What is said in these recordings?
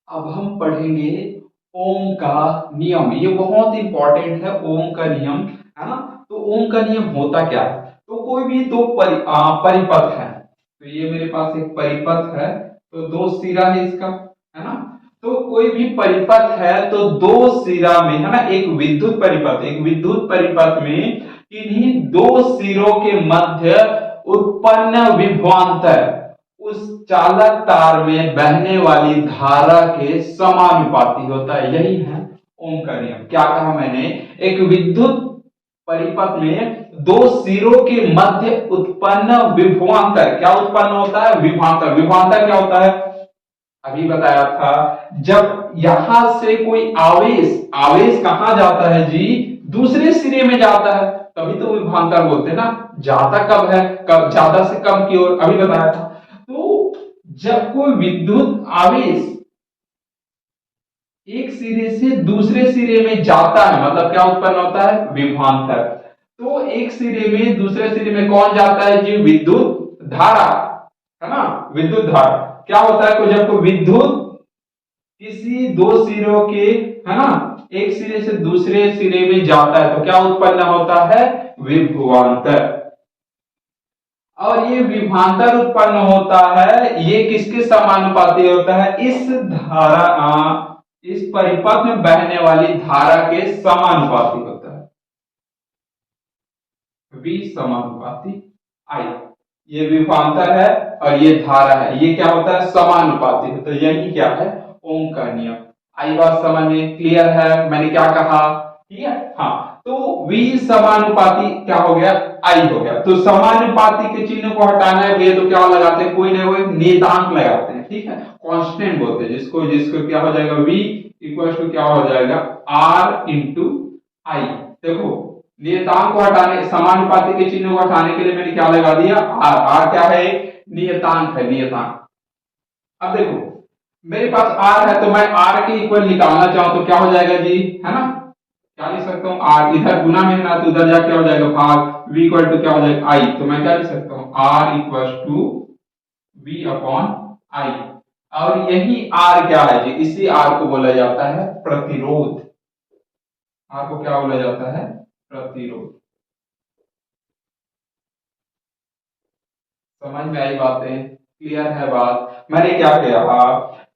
अब हम पढ़ेंगे ओम का नियम। ये बहुत इंपॉर्टेंट है, ओम का नियम, है ना। तो ओम का नियम होता क्या है? तो कोई भी दो परिपथ है। तो ये मेरे पास एक परिपथ है, तो दो सिरा है इसका, है ना। तो कोई भी परिपथ है तो दो सिरा में, है ना, एक विद्युत परिपथ में किन्हीं दो सिरों के मध्य उत्पन्न विभवांतर उस चालक तार में बहने वाली धारा के समानुपाती होता है। यही है ओम का नियम। क्या कहा मैंने? एक विद्युत परिपथ में दो सिरों के मध्य उत्पन्न विभवांतर, क्या उत्पन्न होता है? विभवांतर। विभवांतर क्या होता है? अभी बताया था, जब यहां से कोई आवेश आवेश कहां जाता है जी? दूसरे सिरे में जाता है, तभी तो विभवांतर बोलते हैं ना। जाता कब है? कब ज्यादा से कम की ओर, अभी बताया था। तो जब कोई विद्युत आवेश एक सिरे से दूसरे सिरे में जाता है, मतलब क्या उत्पन्न होता है? विभवांतर। तो एक सिरे में दूसरे सिरे में कौन जाता है जी? विद्युत धारा, है ना। विद्युत धारा क्या होता है? जब कोई विद्युत किसी दो सिरों के, है ना, एक सिरे से दूसरे सिरे में जाता है तो क्या उत्पन्न होता है? विभवांतर। और ये विभवांतर उत्पन्न होता है, ये किसके समानुपाती होता है? इस परिपथ में बहने वाली धारा के समानुपाती होता है। V समानुपाती I। ये विभवांतर है और ये धारा है, ये क्या होता है? समानुपाती। तो यही क्या है? ओम का नियम। आई बात समझ में? क्लियर है? मैंने क्या कहा? ठीक है, हाँ। तो V समानुपाती क्या हो गया? I हो गया। तो समानुपाती के चिन्ह को हटाना है भैया, तो क्या लगाते हैं? कोई ना कोई नियतांक लगाते हैं, ठीक है। कांस्टेंट बोलते हैं जिसको जिसको क्या हो जाएगा? V इक्वल टू क्या हो जाएगा? R into I। देखो, नियतांक को हटाने, समानुपाती के चिन्ह को हटाने के लिए मैंने क्या लगा दिया? R। R क्या है? नियतांक है, नियतांक। अब देखो, मेरे पास R है तो मैं R के इक्वल निकालना चाहूं तो क्या हो जाएगा जी? है ना, क्या लिख सकता हूँ? R इधर गुना में है ना, तो उधर जाके क्या हो जाएगा? भाग। V इक्वल टू क्या हो जाएगा? I। तो मैं क्या लिख सकता हूँ? R equal to V upon I। और यही R क्या है जी? इसी R को बोला जाता है प्रतिरोध। R को क्या बोला जाता है? प्रतिरोध। समझ में आई बातें? क्लियर है बात? मैंने क्या किया?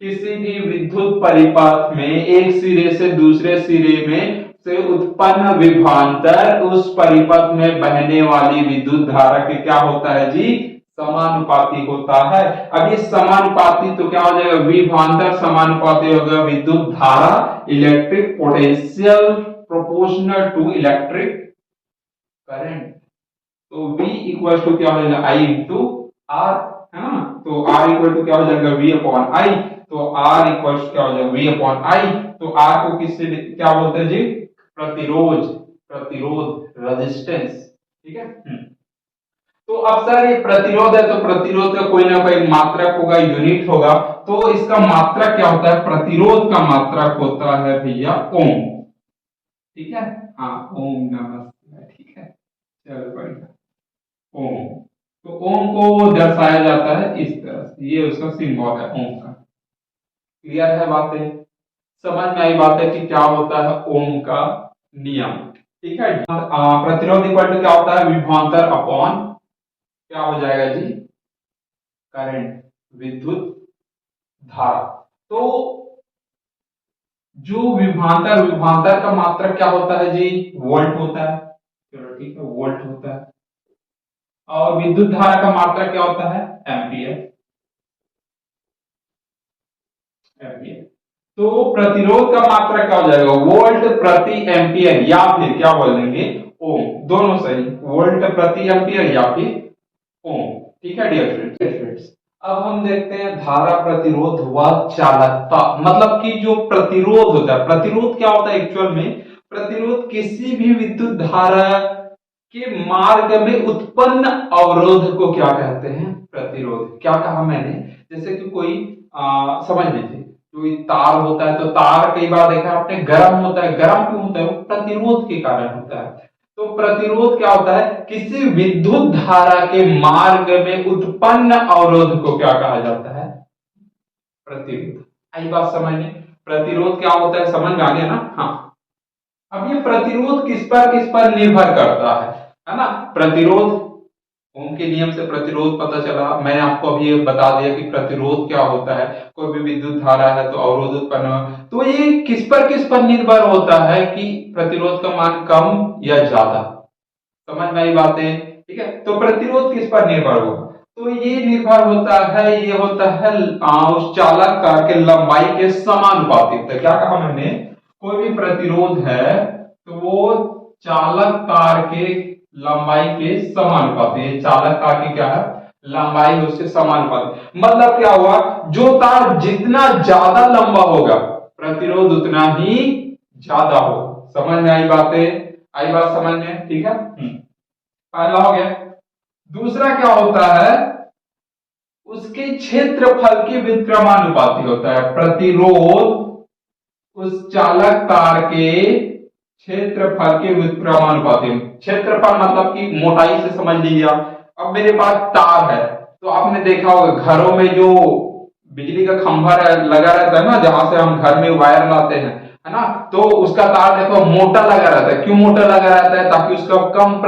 किसी भी विद्युत परिपथ में एक सिरे से दूसरे सिरे में से उत्पन्न विभवांतर उस परिपथ में बहने वाली विद्युत धारा के क्या होता है जी? समानुपाती होता है। अब ये समानुपाती तो क्या हो जाएगा? विभवांतर समानुपाती होगा विद्युत धारा, electric potential proportional to electric current. तो V इक्वल टू क्या हो जाएगा? I इंटू R, है ना। तो R इक्वल टू क्या हो जाएगा? V upon I। तो R इक्वल क्या हो जाएगा? V upon I। तो R को किससे क्या बोलते हैं जी? प्रतिरोध। प्रतिरोध, रेजिस्टेंस, ठीक है। तो अब सर ये प्रतिरोध है, तो प्रतिरोध का कोई ना कोई मात्रक होगा, यूनिट होगा। तो इसका मात्रक क्या होता है? प्रतिरोध का मात्रक होता है भैया ओम, ठीक है। हाँ, ओम नमस्ते, ठीक है। चलो बढ़िया। ओम, तो ओम को दर्शाया जाता है इस तरह से, ये उसका सिंबल है ओम का। क्लियर है बातें? समझ में आई बातें कि क्या होता है ओम का नियम, ठीक है। प्रतिरोध इक्वल टू क्या होता है? विभवांतर अपॉन क्या हो जाएगा जी? करंट, विद्युत धारा। तो जो विभवांतर, विभवांतर का मात्रक क्या होता है जी? वोल्ट होता है। चलो ठीक है, वोल्ट होता है। और विद्युत धारा का मात्रक क्या होता है? एम्पियर। एम्पियर। तो प्रतिरोध का मात्रक क्या हो जाएगा? वोल्ट प्रति एम्पियर, या फिर क्या बोल देंगे? ओम। दोनों सही, वोल्ट प्रति एम्पियर या फिर ओम, ठीक है डियर फ्रेंड्स। अब हम देखते हैं धारा, प्रतिरोध व चालकता। मतलब कि जो प्रतिरोध होता है, प्रतिरोध क्या होता है एक्चुअल में? प्रतिरोध किसी भी विद्युत धारा के मार्ग में उत्पन्न अवरोध को क्या कहते हैं? प्रतिरोध। क्या कहा मैंने? जैसे कि कोई समझ लीजिए, कोई तार होता है, तो तार कई बार देखा आपने गर्म होता है। गर्म क्यों होता है? वो प्रतिरोध के कारण होता है। तो प्रतिरोध क्या होता है? किसी विद्युत धारा के मार्ग में उत्पन्न अवरोध को क्या कहा जाता है? प्रतिरोध। आई बात समझ में? प्रतिरोध क्या होता है समझ में आ गया ना? हाँ। अब ये प्रतिरोध किस पर निर्भर करता है ना? प्रतिरोध, ओम के नियम से प्रतिरोध पता चला। मैंने आपको अभी ये बता दिया कि प्रतिरोध क्या होता है। कोई भी विद्युत धारा है तो अवरोध उत्पन्न हो, तो ये किस पर निर्भर होता है कि प्रतिरोध का मान कम या ज्यादा। समझ में आई बातें? ठीक है, तो प्रतिरोध किस पर निर्भर होगा? तो ये निर्भर होता है, ये होता है उस चालक तार के लंबाई के समानुपातिक। तो क्या कहा मैंने? कोई भी प्रतिरोध है तो वो चालक तार के लंबाई के समानुपातिक। चालक तार की क्या है? लंबाई उसके समानुपातिक। मतलब क्या हुआ? जो तार जितना ज्यादा लंबा होगा प्रतिरोध उतना ही ज्यादा होगा। समझ में आई बातें? आई बात समझ में? ठीक है, पहला हो गया। दूसरा क्या होता है? उसके क्षेत्रफल के व्युत्क्रमानुपाती होता है। प्रतिरोध उस चालक तार के क्षेत्रफल के व्युत्क्रमानुपाती। क्षेत्रफल मतलब कि मोटाई से समझ लीजिए आप। अब मेरे पास तार है, तो आपने देखा होगा घरों में जो बिजली का खंभा लगा रहता है ना, जहां से हम घर में वायर लाते हैं, है ना, तो उसका तार देखो मोटा लगा रहता है। क्यों मोटा लगा रहता है? ताकि उसका कम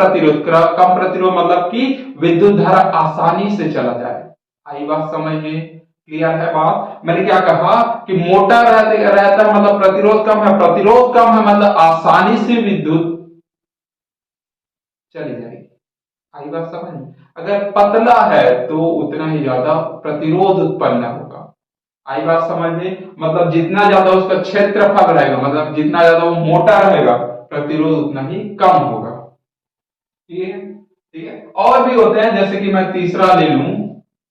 प्रतिरोध मतलब कि विद्युत धारा आसानी से चला जाए। आई बात समझ में? क्लियर है बात? मैंने क्या कहा कि मोटा रहता है मतलब प्रतिरोध कम है, प्रतिरोध कम है मतलब आसानी से विद्युत चली जाएगी। आई बात समझ में? अगर पतला है तो उतना ही ज्यादा प्रतिरोध उत्पन्न होगा। आई बात समझ में? मतलब जितना ज्यादा उसका क्षेत्रफल रहेगा, मतलब जितना ज्यादा वो मोटा रहेगा, प्रतिरोध उतना ही कम होगा। ठीक है, ठीक है। और भी होते हैं, जैसे कि मैं तीसरा ले लूं।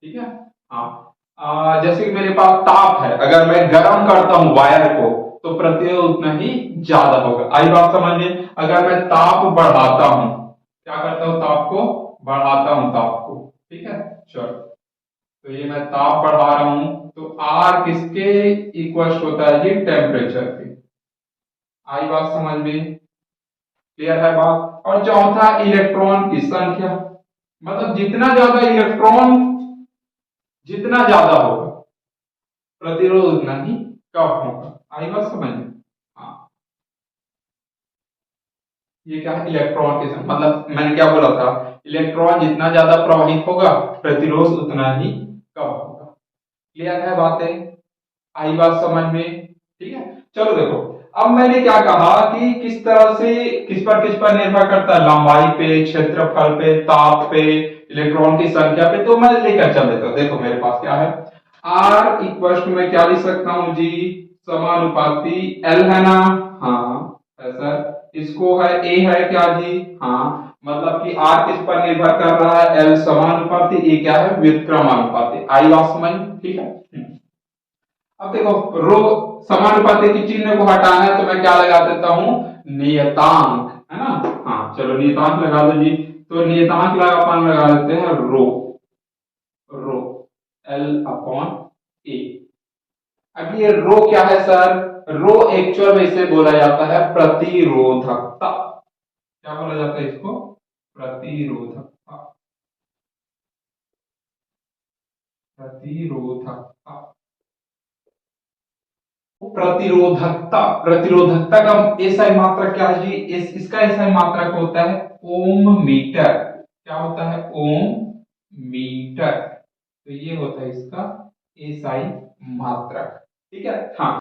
ठीक है, हाँ। जैसे कि मेरे पास ताप है, अगर मैं गर्म करता हूं वायर को तो प्रतिरोध उतना ही ज्यादा होगा। आई बात समझ में? अगर मैं ताप बढ़ाता हूं, क्या करता हूं? ताप को बढ़ाता हूं, ताप को। ठीक है, चलो, तो ये मैं ताप बढ़ा रहा हूं, तो आर किसके इक्वल होता है जी? टेम्परेचर के। आई बात समझ में? क्लियर है बात? और चौथा इलेक्ट्रॉन की संख्या, मतलब जितना ज्यादा इलेक्ट्रॉन जितना ज्यादा होगा प्रतिरोध उतना ही कम होगा। आई बात समझ में? हाँ, ये क्या है? इलेक्ट्रॉन के संख्या, मतलब मैंने क्या बोला था? इलेक्ट्रॉन जितना ज्यादा प्रवाहित होगा प्रतिरोध उतना ही कम होगा। क्लियर है बातें? आई बात समझ में? ठीक है, चलो देखो, अब मैंने क्या कहा कि किस तरह से किस पर निर्भर करता है? लंबाई पे, क्षेत्रफल पे, ताप पे, इलेक्ट्रॉन की संख्या पे। तो मैं लेकर चल देता हूं। देखो मेरे पास क्या है? आर इक्वल टू मैं क्या लिख सकता हूं जी? समानुपाती एल है ना? हाँ ऐसा। इसको है ए है क्या जी? हाँ, मतलब कि आर किस पर निर्भर कर रहा है? एल समानुपाती, ए क्या है? व्युत्क्रमानुपाती। आई बात समझ? ठीक है। अब देखो, रो समानुपाती की चिन्ह को हटाना है तो मैं क्या लगा देता हूं? नियतांक, है ना? हाँ चलो, नियतांक लगा दो जी। तो नियतांक अपन लगा देते हैं रो। रो एल अपॉन ए। अब ये रो क्या है सर? रो एक्चुअल में इसे बोला जाता है प्रतिरोधकता। क्या बोला जाता है इसको? प्रतिरोधकता। प्रतिरोधकता, प्रतिरोधकता का एसआई मात्रक क्या है जी? इसका एसआई मात्रक होता है ओम मीटर। क्या होता है? ओम मीटर। तो ये होता है इसका एसआई मात्रक। ठीक है, हाँ।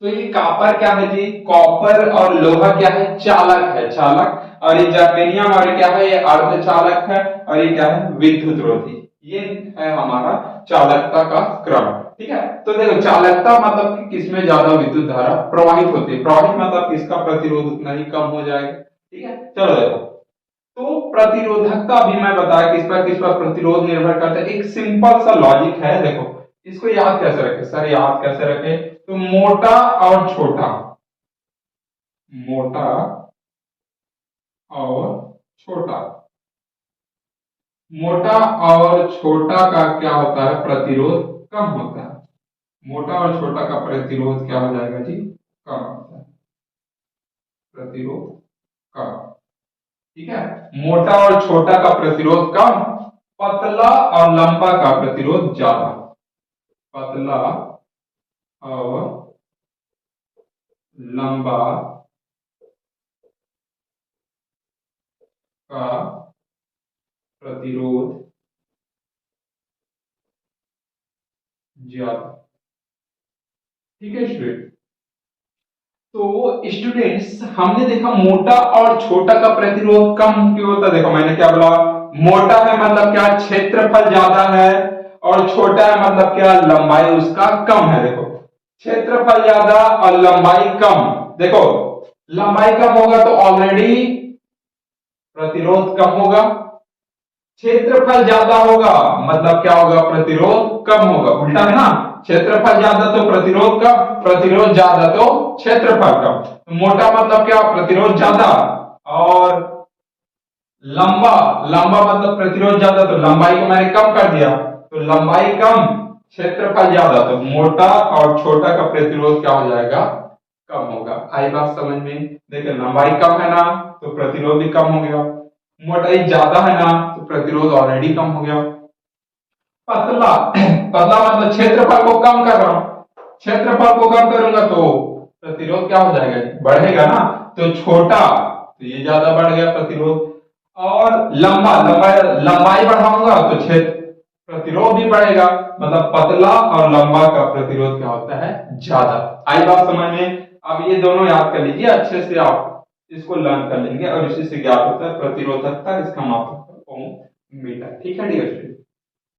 तो ये कॉपर क्या है जी? कॉपर और लोहा क्या है? चालक है, चालक। और ये जर्मेनियम और क्या है? ये अर्धचालक है। और ये क्या है? विद्युत रोधी। ये है हमारा चालकता का क्रम। ठीक है, तो देखो, चालकता मतलब कि किसमें ज्यादा विद्युत धारा प्रवाहित होती है। प्रवाहित मतलब किसका प्रतिरोध उतना ही कम हो जाएगा। ठीक है, चलो देखो, तो प्रतिरोधकता भी मैं बताया किस पर प्रतिरोध निर्भर करता है। एक सिंपल सा लॉजिक है, देखो इसको याद कैसे रखे सर? याद कैसे रखे? तो मोटा और छोटा, मोटा और छोटा, मोटा और छोटा का क्या होता है? प्रतिरोध कम होता है। मोटा और छोटा का प्रतिरोध क्या हो जाएगा जी? कम होता है। प्रतिरोध कम। ठीक है, मोटा और छोटा का प्रतिरोध कम, पतला और लंबा का प्रतिरोध ज्यादा। पतला और लंबा का प्रतिरोध ज्यादा। ठीक है स्टूडेंट। तो स्टूडेंट्स हमने देखा मोटा और छोटा का प्रतिरोध कम क्यों होता है। देखो मैंने क्या बोला, मोटा है मतलब क्या, क्षेत्रफल ज्यादा है, और छोटा है मतलब क्या, लंबाई उसका कम है। देखो क्षेत्रफल ज्यादा और लंबाई कम। देखो लंबाई कम होगा तो ऑलरेडी प्रतिरोध कम होगा, क्षेत्रफल ज्यादा होगा मतलब क्या होगा, प्रतिरोध कम होगा। उल्टा है ना, क्षेत्रफल ज्यादा तो प्रतिरोध कम, प्रतिरोध ज्यादा तो क्षेत्रफल कम। तो मोटा मतलब क्या, प्रतिरोध ज्यादा, और लंबा, लंबा मतलब प्रतिरोध ज्यादा, तो लंबाई को मैंने कम कर दिया, तो लंबाई कम क्षेत्रफल ज्यादा, तो मोटा और छोटा का प्रतिरोध क्या हो जाएगा, कम होगा। आई बात समझ में। देखिए लंबाई कम है ना तो प्रतिरोध भी कम हो गया, मोटाई ज्यादा है ना तो प्रतिरोध ऑलरेडी कम हो गया। पतला, पतला मतलब क्षेत्रफल को कम कर रहा हूं, क्षेत्रफल को कम करूंगा तो प्रतिरोध क्या हो जाएगा, बढ़ेगा ना। तो छोटा तो ये ज्यादा बढ़ गया प्रतिरोध, और लंबा, लंबाई बढ़ाऊंगा तो क्षेत्र प्रतिरोध भी बढ़ेगा। मतलब पतला और लंबा का प्रतिरोध क्या होता है, ज्यादा। आई बात समझ में। अब ये दोनों याद कर लीजिए अच्छे से, आप इसको लर्न कर लेंगे, और इसी से ज्ञात होता है प्रतिरोधकता, इसका मात्रक ओम मीटर। ठीक है डियर स्टूडेंट।